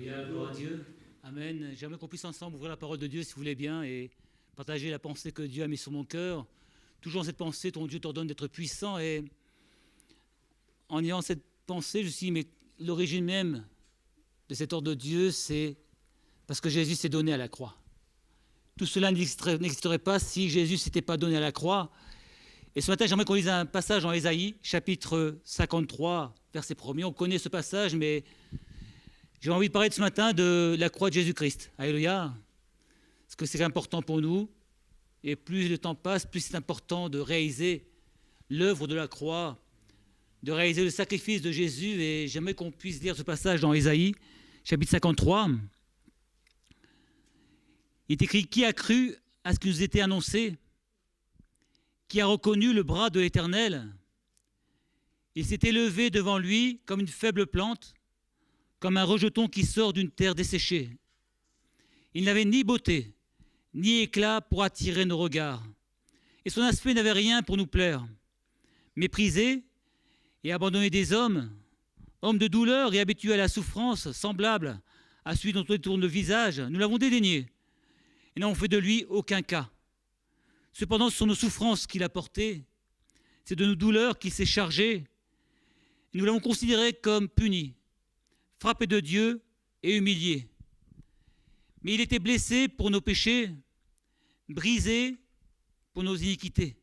Alléluia, gloire à Dieu. Amen. J'aimerais qu'on puisse ensemble ouvrir la parole de Dieu, si vous voulez bien, et partager la pensée que Dieu a mise sur mon cœur. Toujours dans cette pensée, ton Dieu t'ordonne d'être puissant. Et en ayant cette pensée, je me suis dit, mais l'origine même de cet ordre de Dieu, c'est parce que Jésus s'est donné à la croix. Tout cela n'existerait pas si Jésus ne s'était pas donné à la croix. Et ce matin, j'aimerais qu'on lise un passage en Ésaïe, chapitre 53, verset 1er. On connaît ce passage, mais j'ai envie de parler de ce matin de la croix de Jésus-Christ. Alléluia. Parce que c'est important pour nous. Et plus le temps passe, plus c'est important de réaliser l'œuvre de la croix, de réaliser le sacrifice de Jésus. Et j'aimerais qu'on puisse lire ce passage dans Ésaïe, chapitre 53. Il est écrit « Qui a cru à ce qui nous était annoncé ? Qui a reconnu le bras de l'Éternel ? Il s'est élevé devant lui comme une faible plante, comme un rejeton qui sort d'une terre desséchée. Il n'avait ni beauté, ni éclat pour attirer nos regards. Et son aspect n'avait rien pour nous plaire. Méprisé et abandonné des hommes, homme de douleur et habitué à la souffrance, semblable à celui dont on tourne le visage, nous l'avons dédaigné et n'avons fait de lui aucun cas. Cependant, ce sont nos souffrances qu'il a portées, c'est de nos douleurs qu'il s'est chargé. Nous l'avons considéré comme puni, frappé de Dieu et humilié. Mais il était blessé pour nos péchés, brisé pour nos iniquités.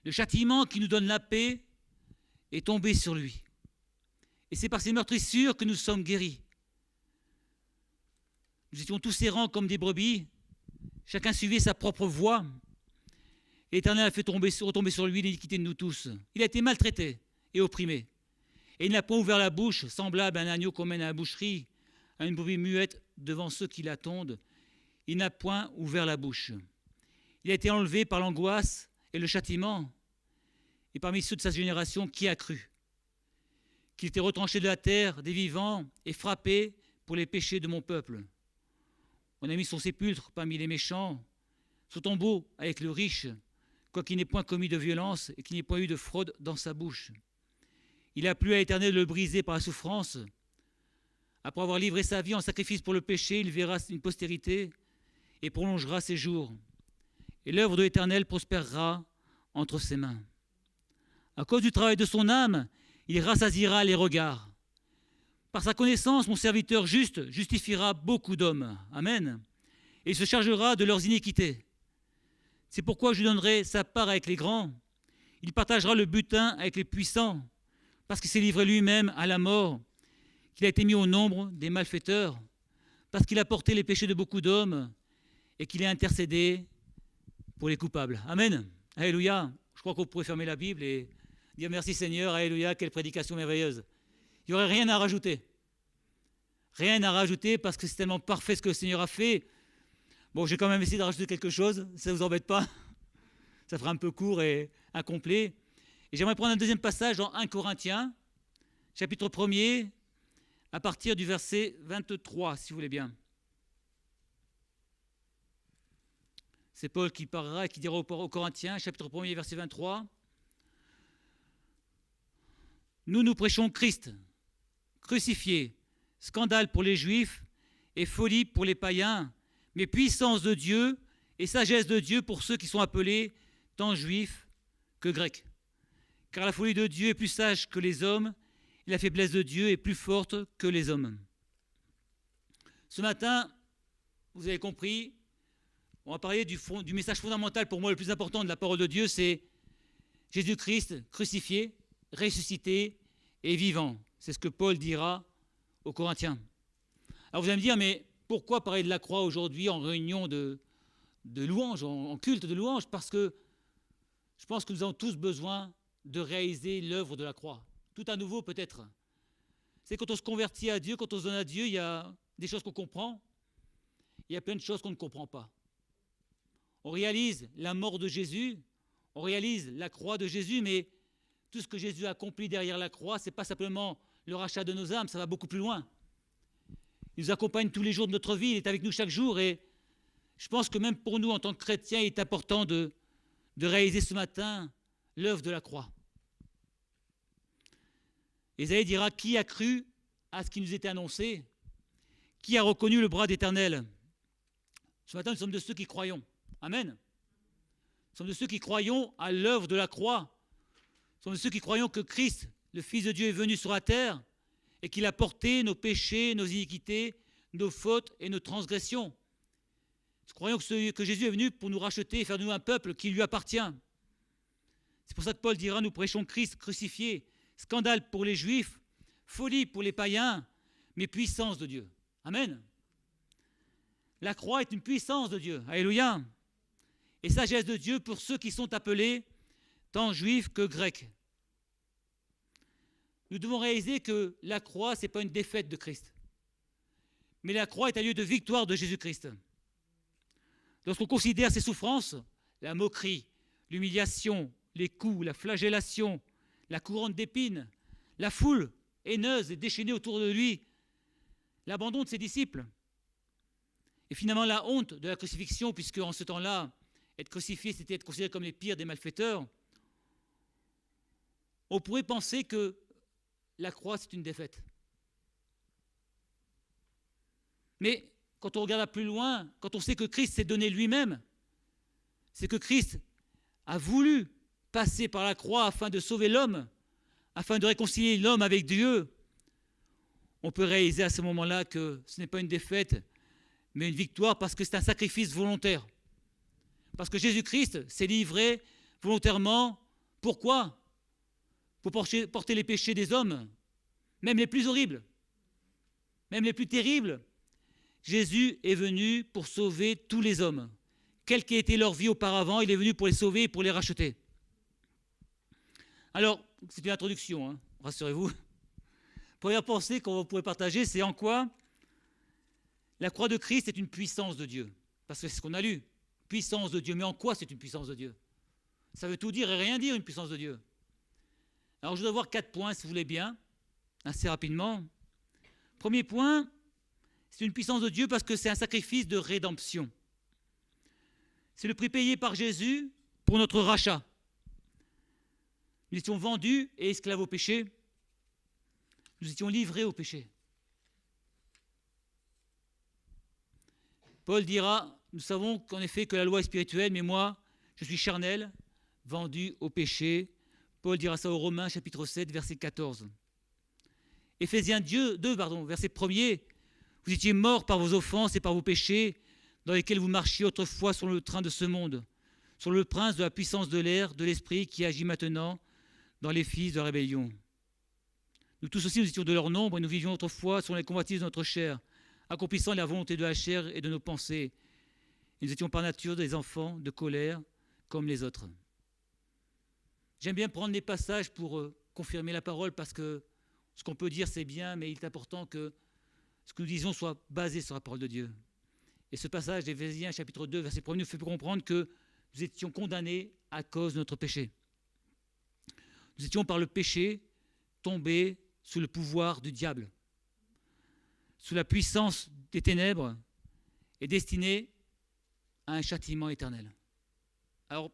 Le châtiment qui nous donne la paix est tombé sur lui. Et c'est par ses meurtrissures que nous sommes guéris. Nous étions tous errants comme des brebis, chacun suivait sa propre voie. L'Éternel a fait retomber sur lui l'iniquité de nous tous. Il a été maltraité et opprimé. Et il n'a pas ouvert la bouche, semblable à un agneau qu'on mène à la boucherie, à une brebis muette devant ceux qui l'attendent. Il n'a point ouvert la bouche. Il a été enlevé par l'angoisse et le châtiment. Et parmi ceux de sa génération, qui a cru qu'il était retranché de la terre des vivants et frappé pour les péchés de mon peuple. On a mis son sépulcre parmi les méchants, son tombeau avec le riche, quoiqu'il n'ait point commis de violence et qu'il n'ait point eu de fraude dans sa bouche. Il a plu à l'Éternel de le briser par la souffrance. Après avoir livré sa vie en sacrifice pour le péché, il verra une postérité et prolongera ses jours. Et l'œuvre de l'Éternel prospérera entre ses mains. À cause du travail de son âme, il rassasiera les regards. Par sa connaissance, mon serviteur juste justifiera beaucoup d'hommes. Amen. Et il se chargera de leurs iniquités. C'est pourquoi je lui donnerai sa part avec les grands. Il partagera le butin avec les puissants, parce qu'il s'est livré lui-même à la mort, qu'il a été mis au nombre des malfaiteurs, parce qu'il a porté les péchés de beaucoup d'hommes et qu'il est intercédé pour les coupables. Amen. Alléluia. Je crois qu'on pourrait fermer la Bible et dire merci Seigneur. Alléluia. Quelle prédication merveilleuse. Il n'y aurait rien à rajouter. Rien à rajouter parce que c'est tellement parfait ce que le Seigneur a fait. Bon, j'ai quand même essayé de rajouter quelque chose. Ça ne vous embête pas? Ça fera un peu court et incomplet. Et j'aimerais prendre un deuxième passage dans 1 Corinthiens, chapitre 1er, à partir du verset 23, si vous voulez bien. C'est Paul qui parlera et qui dira aux Corinthiens, chapitre 1er, verset 23. Nous prêchons Christ, crucifié, scandale pour les Juifs et folie pour les païens, mais puissance de Dieu et sagesse de Dieu pour ceux qui sont appelés tant Juifs que Grecs. Car la folie de Dieu est plus sage que les hommes, et la faiblesse de Dieu est plus forte que les hommes. Ce matin, vous avez compris, on va parler du message fondamental pour moi le plus important de la parole de Dieu, c'est Jésus-Christ crucifié, ressuscité et vivant. C'est ce que Paul dira aux Corinthiens. Alors vous allez me dire, mais pourquoi parler de la croix aujourd'hui en réunion de louanges, en culte de louanges? Parce que je pense que nous avons tous besoin de réaliser l'œuvre de la croix. Tout à nouveau peut-être. C'est quand on se convertit à Dieu, quand on se donne à Dieu, il y a des choses qu'on comprend, il y a plein de choses qu'on ne comprend pas. On réalise la mort de Jésus, on réalise la croix de Jésus, mais tout ce que Jésus a accompli derrière la croix, ce n'est pas simplement le rachat de nos âmes, ça va beaucoup plus loin. Il nous accompagne tous les jours de notre vie, il est avec nous chaque jour, et je pense que même pour nous, en tant que chrétiens, il est important de réaliser ce matin l'œuvre de la croix. Ésaïe dira, qui a cru à ce qui nous était annoncé? Qui a reconnu le bras d'Éternel? Ce matin, nous sommes de ceux qui croyons. Amen. Nous sommes de ceux qui croyons à l'œuvre de la croix. Nous sommes de ceux qui croyons que Christ, le Fils de Dieu, est venu sur la terre et qu'il a porté nos péchés, nos iniquités, nos fautes et nos transgressions. Nous croyons que Jésus est venu pour nous racheter et faire de nous un peuple qui lui appartient. C'est pour ça que Paul dira, nous prêchons Christ crucifié, scandale pour les Juifs, folie pour les païens, mais puissance de Dieu. Amen. La croix est une puissance de Dieu. Alléluia. Et sagesse de Dieu pour ceux qui sont appelés, tant juifs que grecs. Nous devons réaliser que la croix, ce n'est pas une défaite de Christ. Mais la croix est un lieu de victoire de Jésus-Christ. Lorsqu'on considère ses souffrances, la moquerie, l'humiliation, les coups, la flagellation, la couronne d'épines, la foule haineuse et déchaînée autour de lui, l'abandon de ses disciples, et finalement la honte de la crucifixion, puisque en ce temps-là, être crucifié, c'était être considéré comme les pires des malfaiteurs, on pourrait penser que la croix, c'est une défaite. Mais quand on regarde plus loin, quand on sait que Christ s'est donné lui-même, c'est que Christ a voulu passer par la croix afin de sauver l'homme, afin de réconcilier l'homme avec Dieu, on peut réaliser à ce moment-là que ce n'est pas une défaite, mais une victoire parce que c'est un sacrifice volontaire. Parce que Jésus-Christ s'est livré volontairement. Pourquoi? Pour porter les péchés des hommes, même les plus horribles, même les plus terribles. Jésus est venu pour sauver tous les hommes. Quelle qu'ait été leur vie auparavant, il est venu pour les sauver et pour les racheter. Alors, c'est une introduction, hein, rassurez-vous. Première pensée qu'on pourrait partager, c'est en quoi la croix de Christ est une puissance de Dieu. Parce que c'est ce qu'on a lu. Puissance de Dieu. Mais en quoi c'est une puissance de Dieu? Ça veut tout dire et rien dire, une puissance de Dieu. Alors, je dois voir 4 points, si vous voulez bien, assez rapidement. Premier point, c'est une puissance de Dieu parce que c'est un sacrifice de rédemption. C'est le prix payé par Jésus pour notre rachat. Nous étions vendus et esclaves au péché. Nous étions livrés au péché. Paul dira, nous savons qu'en effet que la loi est spirituelle, mais moi, je suis charnel, vendu au péché. Paul dira ça aux Romains, chapitre 7, verset 14. Éphésiens 2, verset 1er. Vous étiez morts par vos offenses et par vos péchés, dans lesquels vous marchiez autrefois sur le train de ce monde, sur le prince de la puissance de l'air, de l'esprit qui agit maintenant dans les fils de la rébellion. Nous tous aussi, nous étions de leur nombre et nous vivions autrefois selon les convoitises de notre chair, accomplissant la volonté de la chair et de nos pensées. Et nous étions par nature des enfants de colère comme les autres. J'aime bien prendre les passages pour confirmer la parole parce que ce qu'on peut dire c'est bien, mais il est important que ce que nous disons soit basé sur la parole de Dieu. Et ce passage d'Éphésiens chapitre 2, verset 1 nous fait comprendre que nous étions condamnés à cause de notre péché. Nous étions par le péché tombés sous le pouvoir du diable, sous la puissance des ténèbres et destinés à un châtiment éternel. Alors,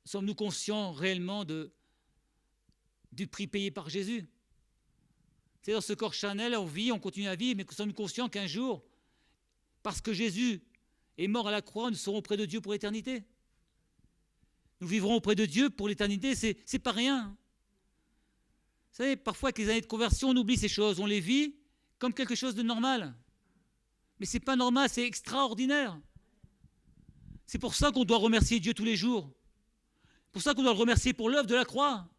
sommes-nous conscients réellement du prix payé par Jésus? C'est dans ce corps charnel, on vit, on continue à vivre, mais sommes-nous conscients qu'un jour, parce que Jésus est mort à la croix, nous serons auprès de Dieu pour l'éternité? Nous vivrons auprès de Dieu pour l'éternité, c'est pas rien. Vous savez, parfois avec les années de conversion, on oublie ces choses, on les vit comme quelque chose de normal. Mais ce n'est pas normal, c'est extraordinaire. C'est pour ça qu'on doit remercier Dieu tous les jours. C'est pour ça qu'on doit le remercier pour l'œuvre de la croix.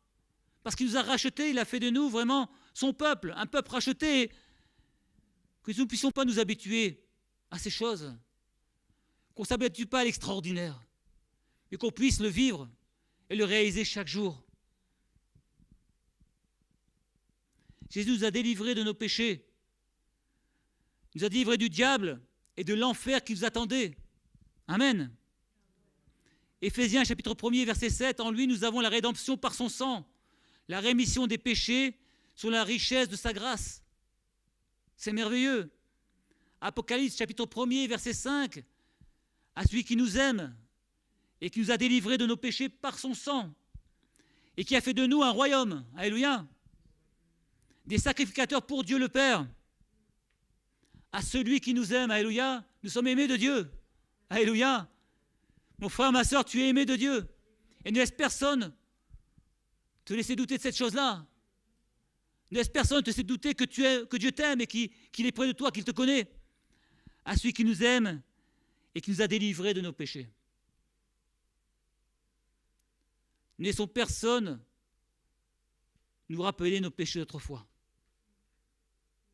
Parce qu'il nous a rachetés, il a fait de nous vraiment son peuple, un peuple racheté. Que nous ne puissions pas nous habituer à ces choses. Qu'on ne s'habitue pas à l'extraordinaire. Mais qu'on puisse le vivre et le réaliser chaque jour. Jésus nous a délivrés de nos péchés. Il nous a délivrés du diable et de l'enfer qui nous attendait. Amen. Éphésiens chapitre 1er, verset 7, en lui nous avons la rédemption par son sang, la rémission des péchés sur la richesse de sa grâce. C'est merveilleux. Apocalypse chapitre 1er, verset 5, à celui qui nous aime et qui nous a délivrés de nos péchés par son sang et qui a fait de nous un royaume. Alléluia. des sacrificateurs pour Dieu le Père. À celui qui nous aime, alléluia, nous sommes aimés de Dieu. Alléluia. Mon frère, ma soeur, tu es aimé de Dieu. Et ne laisse personne te laisser douter de cette chose-là. Ne laisse personne te laisser douter que Dieu t'aime et qu'il est près de toi, qu'il te connaît. À celui qui nous aime et qui nous a délivrés de nos péchés. Ne laissons personne nous rappeler nos péchés d'autrefois.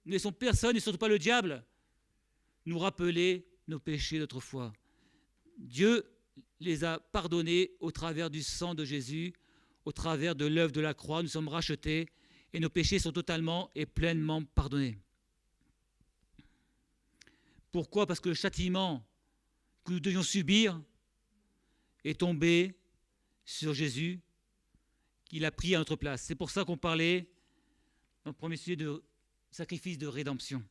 Ne laissons personne, et surtout pas le diable, nous rappeler nos péchés d'autrefois. Dieu les a pardonnés au travers du sang de Jésus, au travers de l'œuvre de la croix. Nous sommes rachetés et nos péchés sont totalement et pleinement pardonnés. Pourquoi ? Parce que le châtiment que nous devions subir est tombé sur Jésus, qu'il a pris à notre place. C'est pour ça qu'on parlait dans le premier sujet de sacrifice de rédemption.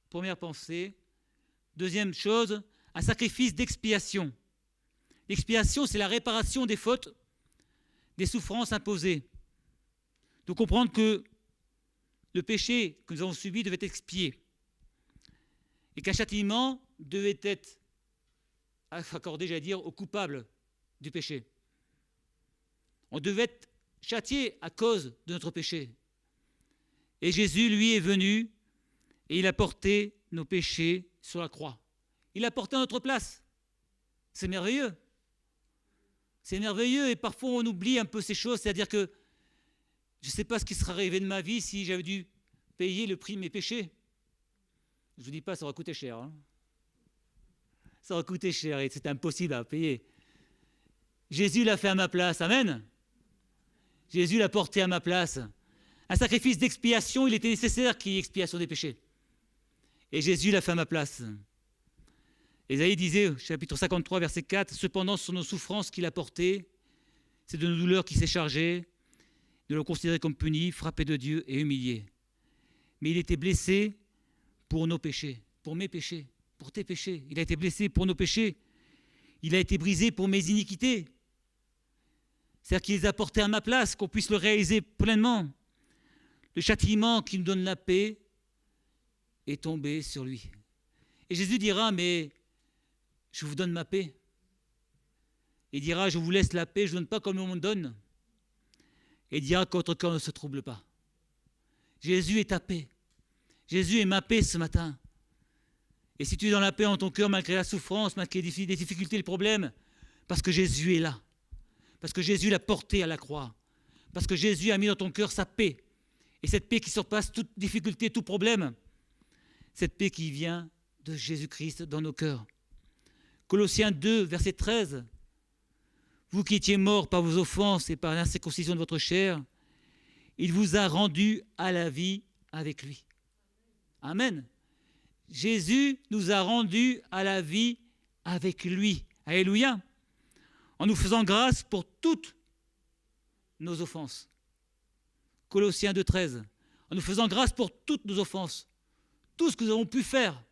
Première pensée. Deuxième chose, un sacrifice d'expiation. L'expiation, c'est la réparation des fautes, des souffrances imposées. De comprendre que le péché que nous avons subi devait être expié et qu'un châtiment devait être accordé, j'allais dire, aux coupables du péché. On devait être châtié à cause de notre péché. Et Jésus, lui, est venu et il a porté nos péchés sur la croix. Il a porté à notre place. C'est merveilleux. C'est merveilleux et parfois on oublie un peu ces choses. C'est-à-dire que je ne sais pas ce qui serait arrivé de ma vie si j'avais dû payer le prix de mes péchés. Je ne vous dis pas, ça aurait coûté cher. Hein. Ça aurait coûté cher et c'est impossible à payer. Jésus l'a fait à ma place. Amen. Jésus l'a porté à ma place. Un sacrifice d'expiation, il était nécessaire qu'il y ait expiation des péchés. Et Jésus l'a fait à ma place. Ésaïe disait, chapitre 53, verset 4, « Cependant, ce sont nos souffrances qu'il a portées, c'est de nos douleurs qu'il s'est chargé, de le considérer comme puni, frappé de Dieu et humilié. Mais il était blessé pour nos péchés, pour mes péchés, pour tes péchés. Il a été blessé pour nos péchés. Il a été brisé pour mes iniquités. C'est-à-dire qu'il les a portés à ma place, qu'on puisse le réaliser pleinement. Le châtiment qui nous donne la paix est tombé sur lui. Et Jésus dira, mais je vous donne ma paix. Il dira, je vous laisse la paix, je ne donne pas comme le monde donne. Et il dira que votre cœur ne se trouble pas. Jésus est ta paix. Jésus est ma paix ce matin. Et si tu es dans la paix en ton cœur, malgré la souffrance, malgré les difficultés, les problèmes, parce que Jésus est là. Parce que Jésus l'a porté à la croix. Parce que Jésus a mis dans ton cœur sa paix. Et cette paix qui surpasse toute difficulté, tout problème. Cette paix qui vient de Jésus-Christ dans nos cœurs. Colossiens 2, verset 13. Vous qui étiez morts par vos offenses et par l'incirconcision de votre chair, il vous a rendus à la vie avec lui. Amen. Jésus nous a rendus à la vie avec lui. Alléluia. En nous faisant grâce pour toutes nos offenses. Colossiens 2, 13. En nous faisant grâce pour toutes nos offenses. Tout ce que nous avons pu faire,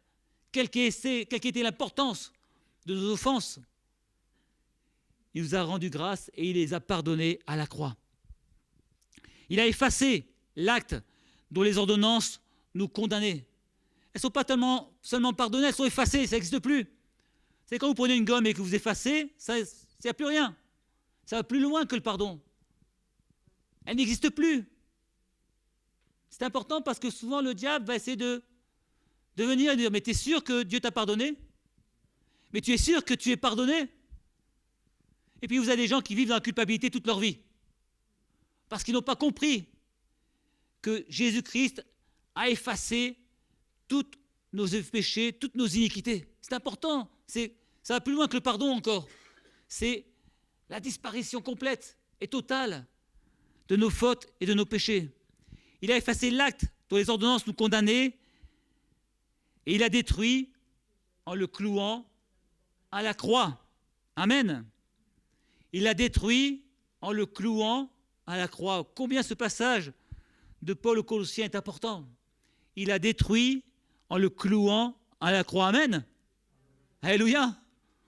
quelle qu'était l'importance de nos offenses, il nous a rendu grâce et il les a pardonnées à la croix. Il a effacé l'acte dont les ordonnances nous condamnaient. Elles ne sont pas seulement pardonnées, elles sont effacées, ça n'existe plus. C'est quand vous prenez une gomme et que vous effacez, il n'y a plus rien. Ça va plus loin que le pardon. Elle n'existe plus. C'est important parce que souvent le diable va essayer de venir et de dire, mais tu es sûr que Dieu t'a pardonné ? Mais tu es sûr que tu es pardonné ? Et puis vous avez des gens qui vivent dans la culpabilité toute leur vie. Parce qu'ils n'ont pas compris que Jésus-Christ a effacé tous nos péchés, toutes nos iniquités. C'est important. Ça va plus loin que le pardon encore. C'est la disparition complète et totale de nos fautes et de nos péchés. Il a effacé l'acte dont les ordonnances nous condamnaient et il a détruit en le clouant à la croix. Amen. Il l'a détruit en le clouant à la croix. Combien ce passage de Paul aux Colossiens est important. Il a détruit en le clouant à la croix. Amen. Alléluia.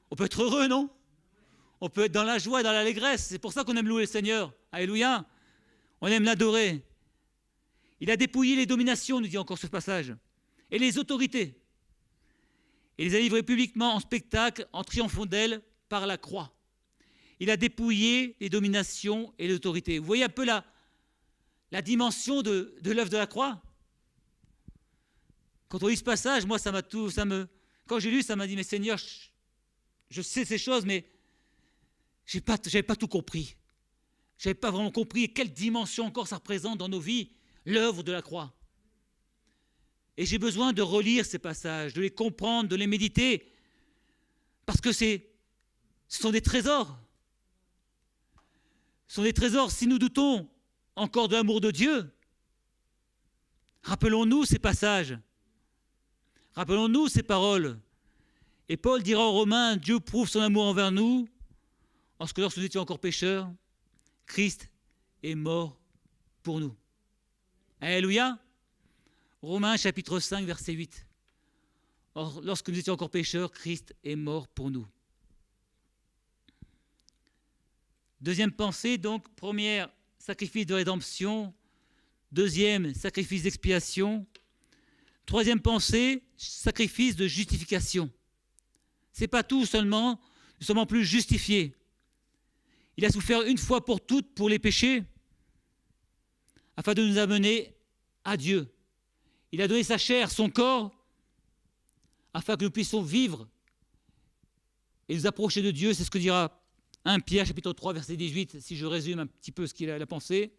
On peut être heureux, non ? On peut être dans la joie et dans l'allégresse. C'est pour ça qu'on aime louer le Seigneur. Alléluia. On aime l'adorer. Il a dépouillé les dominations, nous dit encore ce passage, et les autorités. Et les a livrées publiquement en spectacle, en triomphant d'elles par la croix. Il a dépouillé les dominations et les autorités. Vous voyez un peu la dimension de l'œuvre de la croix? Quand on lit ce passage, moi, quand j'ai lu, ça m'a dit, mais Seigneur, je sais ces choses, mais je n'avais pas tout compris. Je n'avais pas vraiment compris quelle dimension encore ça représente dans nos vies, l'œuvre de la croix. Et j'ai besoin de relire ces passages, de les comprendre, de les méditer, parce que ce sont des trésors. Ce sont des trésors. Si nous doutons encore de l'amour de Dieu, rappelons-nous ces passages, rappelons-nous ces paroles. Et Paul dira aux Romains, Dieu prouve son amour envers nous, parce que lorsque nous étions encore pécheurs, Christ est mort pour nous. Alléluia. Romains chapitre 5, verset 8. Or, lorsque nous étions encore pécheurs, Christ est mort pour nous. Deuxième pensée, donc, première, sacrifice de rédemption. Deuxième, sacrifice d'expiation. Troisième pensée, sacrifice de justification. Ce n'est pas tout seulement, nous sommes en plus justifiés. Il a souffert une fois pour toutes pour les péchés, afin de nous amener à Dieu. Il a donné sa chair, son corps, afin que nous puissions vivre et nous approcher de Dieu. C'est ce que dira 1 Pierre, chapitre 3, verset 18, si je résume un petit peu ce qu'il a pensé.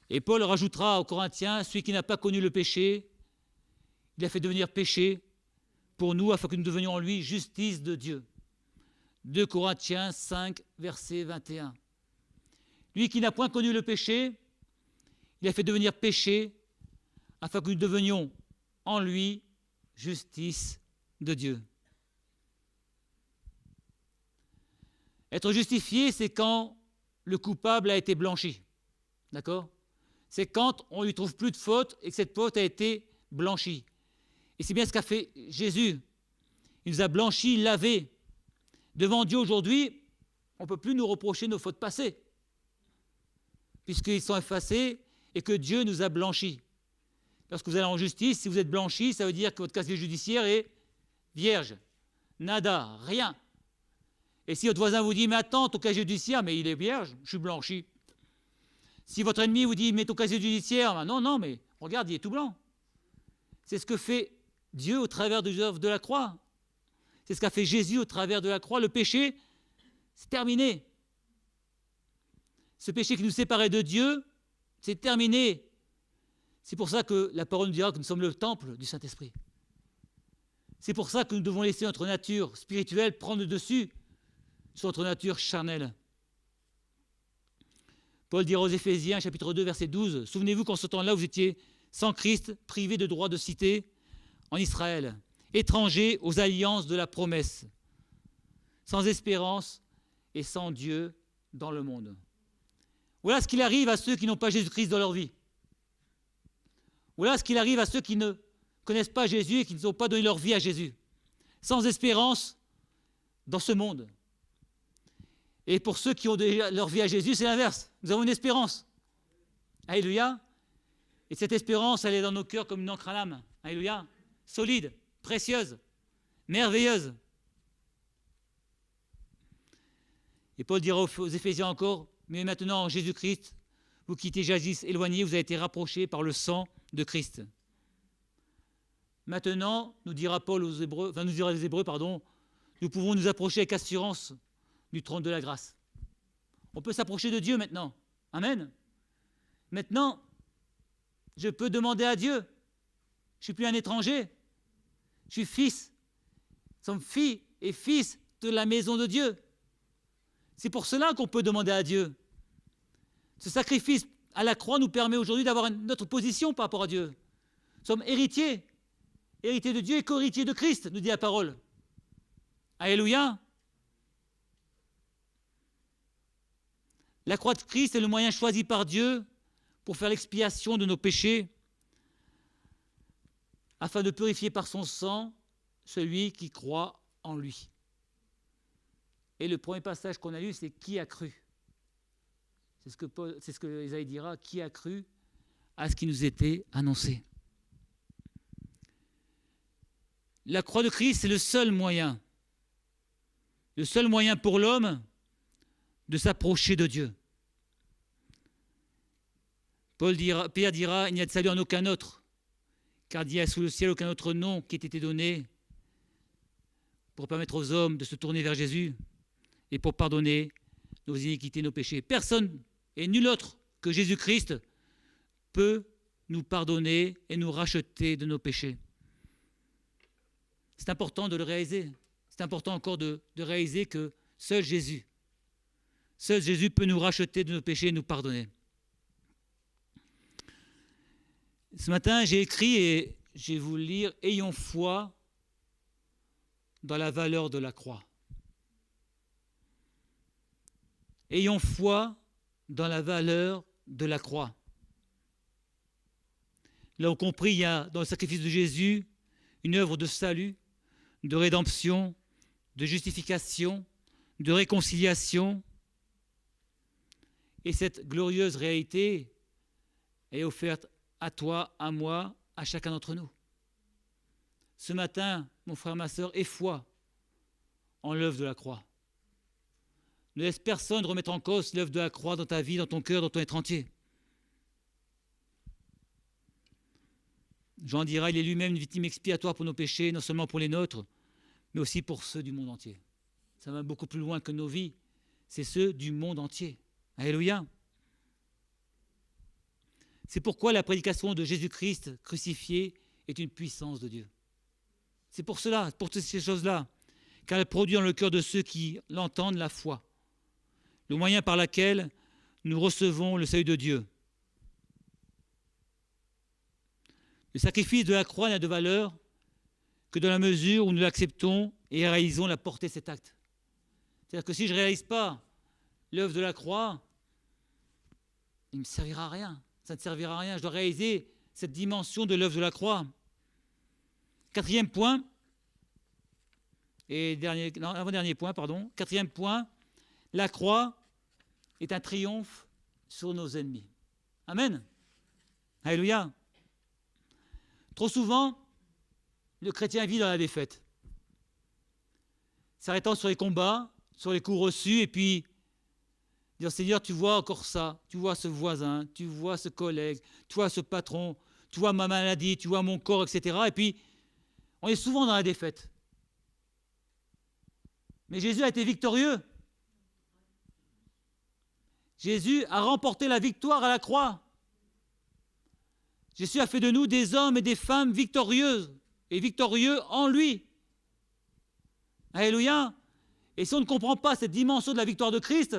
Et Paul rajoutera aux Corinthiens, celui qui n'a pas connu le péché, il a fait devenir péché pour nous, afin que nous devenions en lui justice de Dieu. 2 Corinthiens 5, verset 21. Lui qui n'a point connu le péché, il a fait devenir péché, afin que nous devenions en lui justice de Dieu. Être justifié, c'est quand le coupable a été blanchi. D'accord? C'est quand on ne lui trouve plus de faute et que cette faute a été blanchie. Et c'est bien ce qu'a fait Jésus. Il nous a blanchis, lavés. Devant Dieu aujourd'hui, on ne peut plus nous reprocher nos fautes passées, puisqu'ils sont effacés et que Dieu nous a blanchis. Lorsque vous allez en justice, si vous êtes blanchi, ça veut dire que votre casier judiciaire est vierge. Nada, rien. Et si votre voisin vous dit, mais attends, ton casier judiciaire, mais il est vierge, je suis blanchi. Si votre ennemi vous dit, mais ton casier judiciaire, ben non, mais regarde, il est tout blanc. C'est ce que fait Dieu au travers de l'œuvre de la croix. C'est ce qu'a fait Jésus au travers de la croix. Le péché, c'est terminé. Ce péché qui nous séparait de Dieu, c'est terminé. C'est pour ça que la parole nous dira que nous sommes le temple du Saint-Esprit. C'est pour ça que nous devons laisser notre nature spirituelle prendre le dessus sur notre nature charnelle. Paul dira aux Éphésiens, chapitre 2, verset 12, « Souvenez-vous qu'en ce temps-là, vous étiez sans Christ, privés de droit de cité en Israël, étrangers aux alliances de la promesse, sans espérance et sans Dieu dans le monde. » Voilà ce qu'il arrive à ceux qui n'ont pas Jésus-Christ dans leur vie. Voilà ce qu'il arrive à ceux qui ne connaissent pas Jésus et qui n'ont pas donné leur vie à Jésus. Sans espérance dans ce monde. Et pour ceux qui ont déjà leur vie à Jésus, c'est l'inverse. Nous avons une espérance. Alléluia. Et cette espérance, elle est dans nos cœurs comme une encre à lame. Alléluia. Solide, précieuse, merveilleuse. Et Paul dira aux Éphésiens encore, mais maintenant en Jésus-Christ, vous qui étiez jadis éloignés, vous avez été rapprochés par le sang de Christ. Maintenant, nous dira Paul aux Hébreux, nous dira les Hébreux, nous pouvons nous approcher avec assurance du trône de la grâce. On peut s'approcher de Dieu maintenant. Amen. Maintenant, je peux demander à Dieu. Je ne suis plus un étranger. Je suis fils. Nous sommes filles et fils de la maison de Dieu. C'est pour cela qu'on peut demander à Dieu. Ce sacrifice à la croix nous permet aujourd'hui d'avoir notre position par rapport à Dieu. Nous sommes héritiers de Dieu et co-héritiers de Christ, nous dit la parole. Alléluia. La croix de Christ est le moyen choisi par Dieu pour faire l'expiation de nos péchés, afin de purifier par son sang celui qui croit en lui. Et le premier passage qu'on a lu, c'est « Qui a cru ?» C'est ce que Ésaïe dira, qui a cru à ce qui nous était annoncé. La croix de Christ, c'est le seul moyen pour l'homme de s'approcher de Dieu. Pierre dira, il n'y a de salut en aucun autre, car il n'y a sous le ciel aucun autre nom qui ait été donné pour permettre aux hommes de se tourner vers Jésus et pour pardonner nos iniquités, nos péchés. Personne et nul autre que Jésus-Christ peut nous pardonner et nous racheter de nos péchés. C'est important de le réaliser. C'est important encore de réaliser que seul Jésus peut nous racheter de nos péchés et nous pardonner. Ce matin, j'ai écrit et je vais vous le lire, « Ayons foi dans la valeur de la croix. » Ayons foi dans la valeur de la croix. Là, on compris, il y a dans le sacrifice de Jésus une œuvre de salut, de rédemption, de justification, de réconciliation. Et cette glorieuse réalité est offerte à toi, à moi, à chacun d'entre nous. Ce matin, mon frère, ma sœur, aie foi en l'œuvre de la croix. Ne laisse personne remettre en cause l'œuvre de la croix dans ta vie, dans ton cœur, dans ton être entier. Jean dira, il est lui-même une victime expiatoire pour nos péchés, non seulement pour les nôtres, mais aussi pour ceux du monde entier. Ça va beaucoup plus loin que nos vies. C'est ceux du monde entier. Alléluia. C'est pourquoi la prédication de Jésus-Christ crucifié est une puissance de Dieu. C'est pour cela, pour toutes ces choses-là, car elle produit dans le cœur de ceux qui l'entendent la foi, le moyen par lequel nous recevons le salut de Dieu. Le sacrifice de la croix n'a de valeur que dans la mesure où nous l'acceptons et réalisons la portée de cet acte. C'est-à-dire que si je ne réalise pas l'œuvre de la croix, il ne me servira à rien. Ça ne servira à rien. Je dois réaliser cette dimension de l'œuvre de la croix. Quatrième point, avant-dernier point, pardon. Quatrième point, la croix est un triomphe sur nos ennemis. Amen. Alléluia. Trop souvent, le chrétien vit dans la défaite, s'arrêtant sur les combats, sur les coups reçus, et puis dire, Seigneur, tu vois encore ça, tu vois ce voisin, tu vois ce collègue, tu vois ce patron, tu vois ma maladie, tu vois mon corps, etc. Et puis, on est souvent dans la défaite. Mais Jésus a été victorieux. Jésus a remporté la victoire à la croix. Jésus a fait de nous des hommes et des femmes victorieuses et victorieux en lui. Alléluia. Et si on ne comprend pas cette dimension de la victoire de Christ,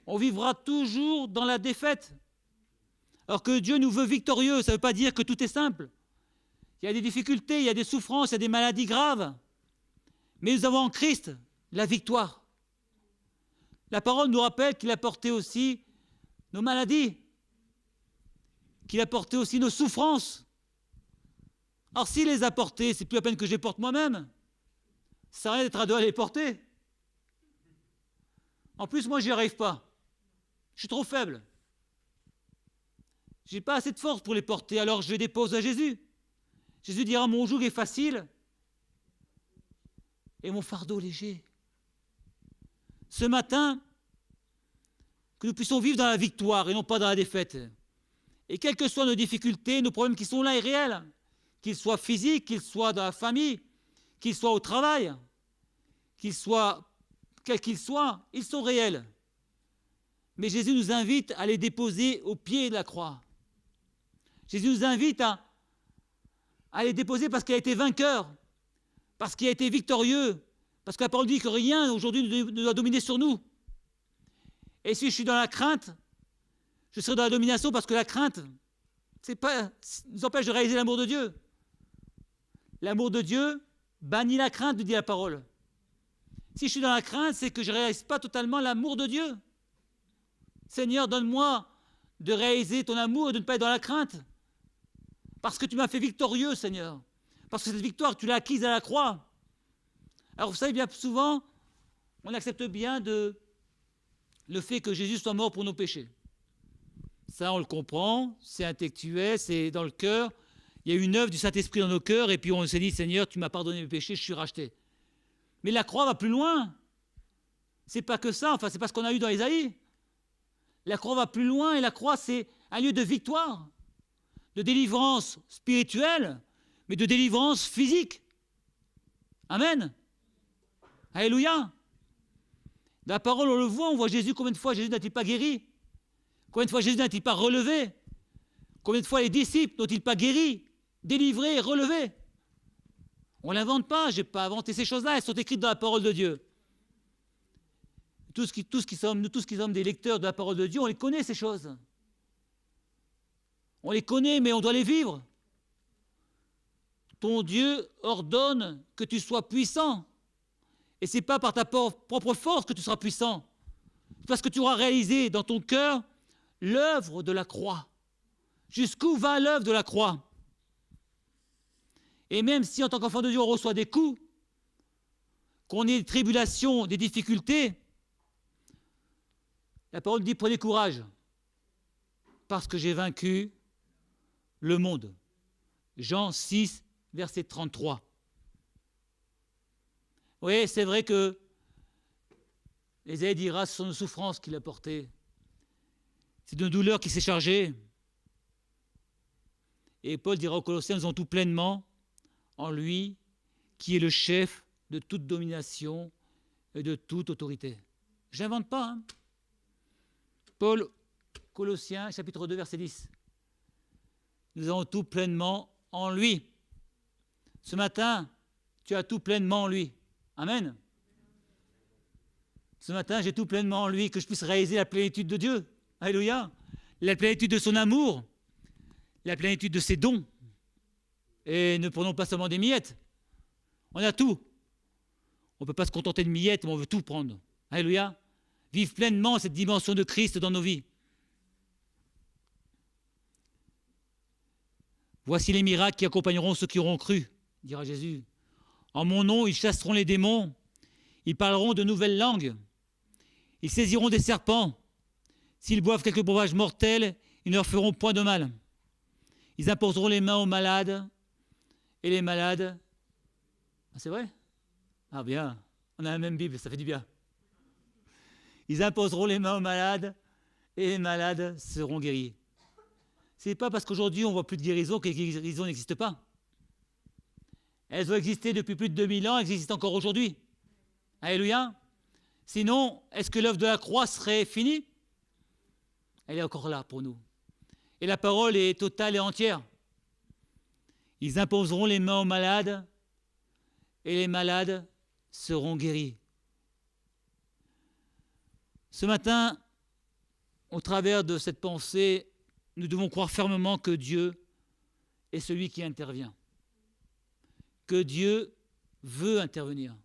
on vivra toujours dans la défaite. Alors que Dieu nous veut victorieux, ça ne veut pas dire que tout est simple. Il y a des difficultés, il y a des souffrances, il y a des maladies graves. Mais nous avons en Christ la victoire. La parole nous rappelle qu'il a porté aussi nos maladies, qu'il a porté aussi nos souffrances. Alors s'il les a portées, c'est plus la peine que je les porte moi-même. Ça sert à rien d'être à deux à les porter. En plus, moi, j'y arrive pas. Je suis trop faible. Je n'ai pas assez de force pour les porter, alors je les dépose à Jésus. Jésus dira, mon joug est facile et mon fardeau léger. Ce matin, que nous puissions vivre dans la victoire et non pas dans la défaite. Et quelles que soient nos difficultés, nos problèmes qui sont là et réels, qu'ils soient physiques, qu'ils soient dans la famille, qu'ils soient au travail, qu'ils soient, quels qu'ils soient, ils sont réels. Mais Jésus nous invite à les déposer au pied de la croix. Jésus nous invite à les déposer parce qu'il a été vainqueur, parce qu'il a été victorieux, parce que la parole dit que rien aujourd'hui ne doit dominer sur nous. Et si je suis dans la crainte, je serai dans la domination parce que la crainte nous empêche de réaliser l'amour de Dieu. L'amour de Dieu bannit la crainte, nous dit la parole. Si je suis dans la crainte, c'est que je ne réalise pas totalement l'amour de Dieu. Seigneur, donne-moi de réaliser ton amour et de ne pas être dans la crainte. Parce que tu m'as fait victorieux, Seigneur. Parce que cette victoire, tu l'as acquise à la croix. Alors vous savez, bien souvent, on accepte bien de le fait que Jésus soit mort pour nos péchés. Ça, on le comprend, c'est intellectuel, c'est dans le cœur. Il y a une œuvre du Saint-Esprit dans nos cœurs, et puis on s'est dit, Seigneur, tu m'as pardonné mes péchés, je suis racheté. Mais la croix va plus loin. C'est pas que ça, enfin, c'est pas ce qu'on a eu dans Ésaïe. La croix va plus loin, et la croix, c'est un lieu de victoire, de délivrance spirituelle, mais de délivrance physique. Amen. Alléluia. Dans la parole, on le voit, on voit Jésus, combien de fois Jésus n'a-t-il pas guéri? Combien de fois Jésus n'a-t-il pas relevé? Combien de fois les disciples n'ont-ils pas guéri, délivré et relevé? On ne l'invente pas, je n'ai pas inventé ces choses-là, elles sont écrites dans la parole de Dieu. Nous tous qui sommes des lecteurs de la parole de Dieu, on les connaît ces choses. On les connaît, mais on doit les vivre. Ton Dieu ordonne que tu sois puissant. Et ce n'est pas par ta propre force que tu seras puissant. C'est parce que tu auras réalisé dans ton cœur l'œuvre de la croix. Jusqu'où va l'œuvre de la croix? Et même si en tant qu'enfant de Dieu on reçoit des coups, qu'on ait des tribulations, des difficultés, la parole dit prenez courage, parce que j'ai vaincu le monde. Jean 6, verset 33. Oui, c'est vrai que Ésaïe dira ce sont nos souffrances qu'il a portées. C'est de nos douleurs qu'il s'est chargé. Et Paul dira aux Colossiens, nous avons tout pleinement en lui, qui est le chef de toute domination et de toute autorité. Je n'invente pas. Hein. Paul, Colossiens, chapitre 2, verset 10. Nous avons tout pleinement en lui. Ce matin, tu as tout pleinement en lui. Amen. Ce matin, j'ai tout pleinement en lui, que je puisse réaliser la plénitude de Dieu. Alléluia. La plénitude de son amour, la plénitude de ses dons. Et ne prenons pas seulement des miettes. On a tout. On ne peut pas se contenter de miettes, mais on veut tout prendre. Alléluia. Vive pleinement cette dimension de Christ dans nos vies. Voici les miracles qui accompagneront ceux qui auront cru, dira Jésus. En mon nom, ils chasseront les démons, ils parleront de nouvelles langues, ils saisiront des serpents. S'ils boivent quelques breuvages mortels, ils ne leur feront point de mal. Ils imposeront les mains aux malades, et les malades... Ah, c'est vrai? Ah bien, on a la même Bible, ça fait du bien. Ils imposeront les mains aux malades, et les malades seront guéris. Ce n'est pas parce qu'aujourd'hui on ne voit plus de guérison que les guérisons n'existent pas. Elles ont existé depuis plus de 2000 ans, elles existent encore aujourd'hui. Alléluia. Sinon, est-ce que l'œuvre de la croix serait finie? Elle est encore là pour nous. Et la parole est totale et entière. Ils imposeront les mains aux malades et les malades seront guéris. Ce matin, au travers de cette pensée, nous devons croire fermement que Dieu est celui qui intervient. Que Dieu veut intervenir.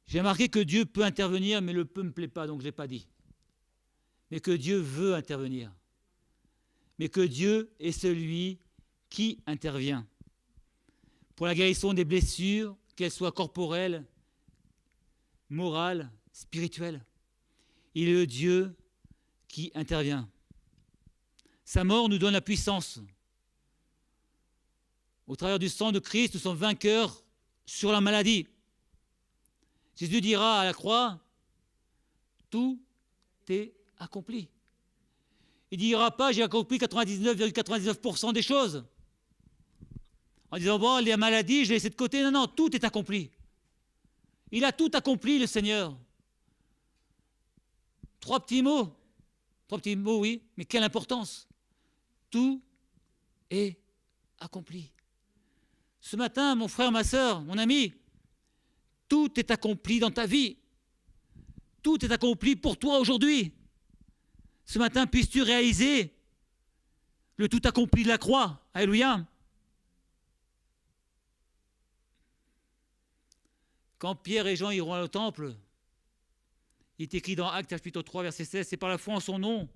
J'ai remarqué que Dieu peut intervenir, mais le peut ne me plaît pas, donc je ne l'ai pas dit. Mais que Dieu veut intervenir. Mais que Dieu est celui qui intervient. Pour la guérison des blessures, qu'elles soient corporelles, morales, spirituelles. Il est le Dieu qui intervient. Sa mort nous donne la puissance. Au travers du sang de Christ, nous sommes vainqueurs sur la maladie. Jésus dira à la croix, tout est accompli. Il ne dira pas, j'ai accompli 99,99% des choses. En disant, bon, les maladies, je les laisse de côté. Non, non, tout est accompli. Il a tout accompli, le Seigneur. Trois petits mots, oui, mais quelle importance. Tout est accompli. Ce matin, mon frère, ma sœur, mon ami, tout est accompli dans ta vie. Tout est accompli pour toi aujourd'hui. Ce matin, puisses-tu réaliser le tout accompli de la croix. Alléluia. Quand Pierre et Jean iront au temple, il est écrit dans Actes chapitre 3, verset 16, c'est par la foi en son nom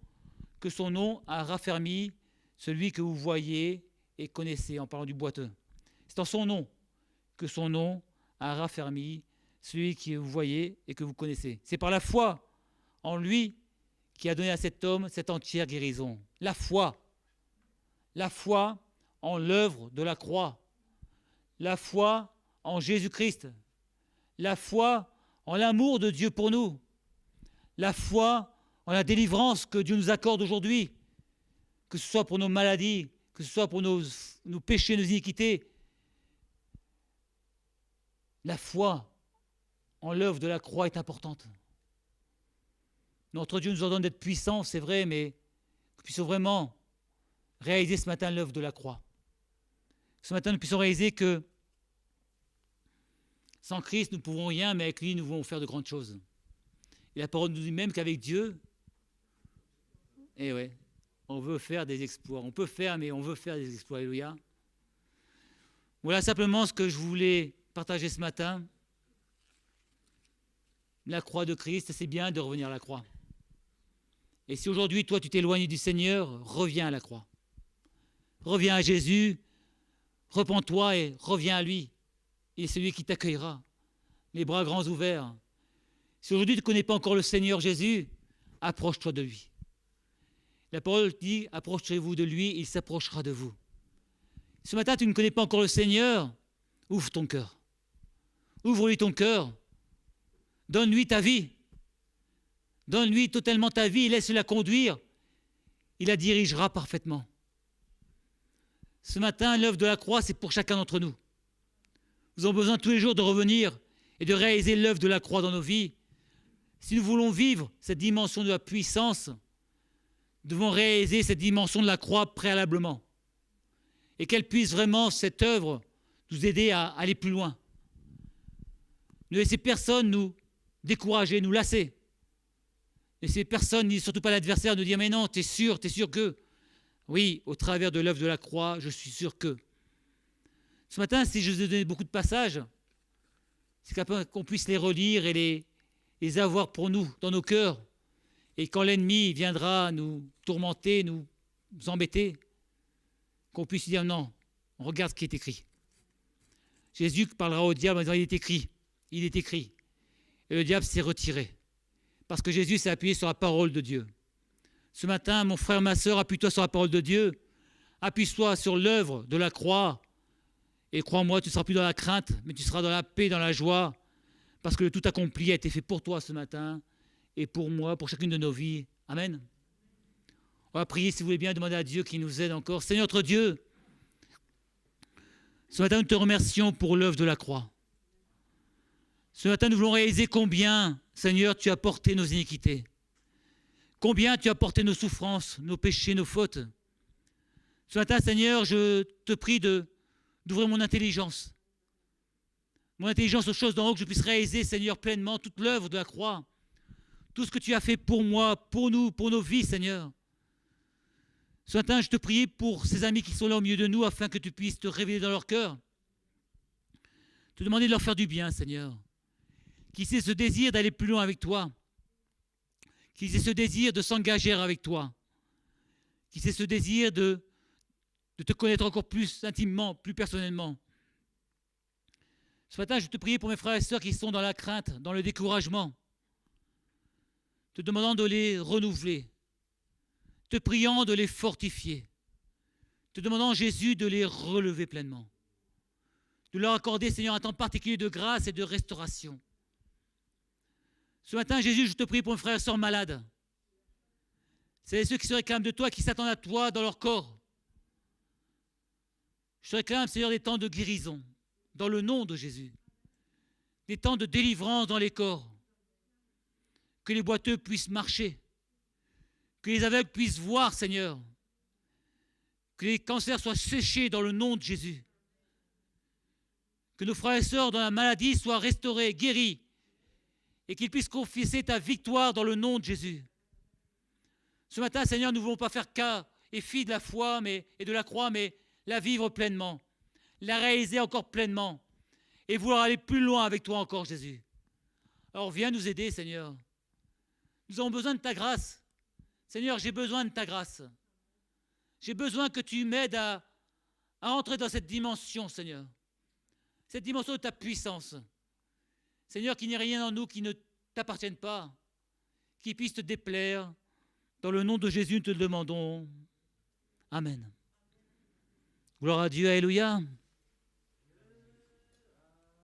que son nom a raffermi celui que vous voyez et connaissez, en parlant du boiteux. C'est en son nom que son nom a raffermi celui que vous voyez et que vous connaissez. C'est par la foi en lui qui a donné à cet homme cette entière guérison. La foi en l'œuvre de la croix, la foi en Jésus-Christ, la foi en l'amour de Dieu pour nous, la foi en la délivrance que Dieu nous accorde aujourd'hui, que ce soit pour nos maladies, que ce soit pour nos péchés, nos iniquités. La foi en l'œuvre de la croix est importante. Notre Dieu nous ordonne d'être puissants, c'est vrai, mais que nous puissions vraiment réaliser ce matin l'œuvre de la croix. Ce matin, nous puissions réaliser que sans Christ, nous ne pouvons rien, mais avec lui, nous pouvons faire de grandes choses. Et la parole nous dit même qu'avec Dieu, eh ouais, on veut faire des exploits. On peut faire, mais on veut faire des exploits. Alléluia. Voilà simplement ce que je voulais partager ce matin. La croix de Christ, c'est bien de revenir à la croix. Et si aujourd'hui, toi, tu t'éloignes du Seigneur, reviens à la croix. Reviens à Jésus, repens-toi et reviens à lui. Il est celui qui t'accueillera, les bras grands ouverts. Si aujourd'hui tu ne connais pas encore le Seigneur Jésus, approche-toi de lui. La parole dit, approchez-vous de lui, il s'approchera de vous. Ce matin, tu ne connais pas encore le Seigneur, ouvre ton cœur. Ouvre-lui ton cœur. Donne-lui ta vie. Donne-lui totalement ta vie, laisse-la conduire. Il la dirigera parfaitement. Ce matin, l'œuvre de la croix, c'est pour chacun d'entre nous. Nous avons besoin tous les jours de revenir et de réaliser l'œuvre de la croix dans nos vies. Si nous voulons vivre cette dimension de la puissance, nous devons réaliser cette dimension de la croix préalablement. Et qu'elle puisse vraiment, cette œuvre, nous aider à aller plus loin. Ne laissez personne nous décourager, nous lasser. Ne laissez personne, ni surtout pas l'adversaire, nous dire « Mais non, t'es sûr que… » Oui, au travers de l'œuvre de la croix, je suis sûr que… Ce matin, si je vous ai donné beaucoup de passages, c'est qu'on puisse les relire et les avoir pour nous, dans nos cœurs. Et quand l'ennemi viendra nous tourmenter, nous embêter, qu'on puisse dire non, on regarde ce qui est écrit. Jésus parlera au diable en disant il est écrit. Et le diable s'est retiré. Parce que Jésus s'est appuyé sur la parole de Dieu. Ce matin, mon frère, ma sœur, appuie-toi sur la parole de Dieu. Appuie-toi sur l'œuvre de la croix. Et crois-moi, tu ne seras plus dans la crainte, mais tu seras dans la paix, dans la joie, parce que le tout accompli a été fait pour toi ce matin, et pour moi, pour chacune de nos vies. Amen. On va prier, si vous voulez bien, demander à Dieu qu'il nous aide encore. Seigneur notre Dieu, ce matin, nous te remercions pour l'œuvre de la croix. Ce matin, nous voulons réaliser combien, Seigneur, tu as porté nos iniquités, combien tu as porté nos souffrances, nos péchés, nos fautes. Ce matin, Seigneur, je te prie d'ouvrir mon intelligence aux choses d'en haut, que je puisse réaliser, Seigneur, pleinement toute l'œuvre de la croix, tout ce que tu as fait pour moi, pour nous, pour nos vies, Seigneur. Ce matin, je te prie pour ces amis qui sont là au milieu de nous, afin que tu puisses te révéler dans leur cœur, te demander de leur faire du bien, Seigneur, qu'ils aient ce désir d'aller plus loin avec toi, qu'ils aient ce désir de s'engager avec toi, qu'ils aient ce désir de te connaître encore plus intimement, plus personnellement. Ce matin, je te prie pour mes frères et sœurs qui sont dans la crainte, dans le découragement, te demandant de les renouveler, te priant de les fortifier, te demandant, Jésus, de les relever pleinement, de leur accorder, Seigneur, un temps particulier de grâce et de restauration. Ce matin, Jésus, je te prie pour mes frères et sœurs malades. C'est ceux qui se réclament de toi, qui s'attendent à toi dans leur corps. Je te réclame, Seigneur, des temps de guérison, dans le nom de Jésus. Des temps de délivrance dans les corps. Que les boiteux puissent marcher. Que les aveugles puissent voir, Seigneur. Que les cancers soient séchés dans le nom de Jésus. Que nos frères et sœurs dans la maladie soient restaurés, guéris. Et qu'ils puissent confesser ta victoire dans le nom de Jésus. Ce matin, Seigneur, nous ne voulons pas faire cas et fi de la foi et de la croix, mais la vivre pleinement, la réaliser encore pleinement et vouloir aller plus loin avec toi encore, Jésus. Alors viens nous aider, Seigneur. Nous avons besoin de ta grâce. Seigneur, j'ai besoin de ta grâce. J'ai besoin que tu m'aides à entrer dans cette dimension, Seigneur. Cette dimension de ta puissance. Seigneur, qu'il n'y ait rien en nous qui ne t'appartienne pas, qui puisse te déplaire. Dans le nom de Jésus, nous te le demandons. Amen. Gloire à Dieu, alléluia.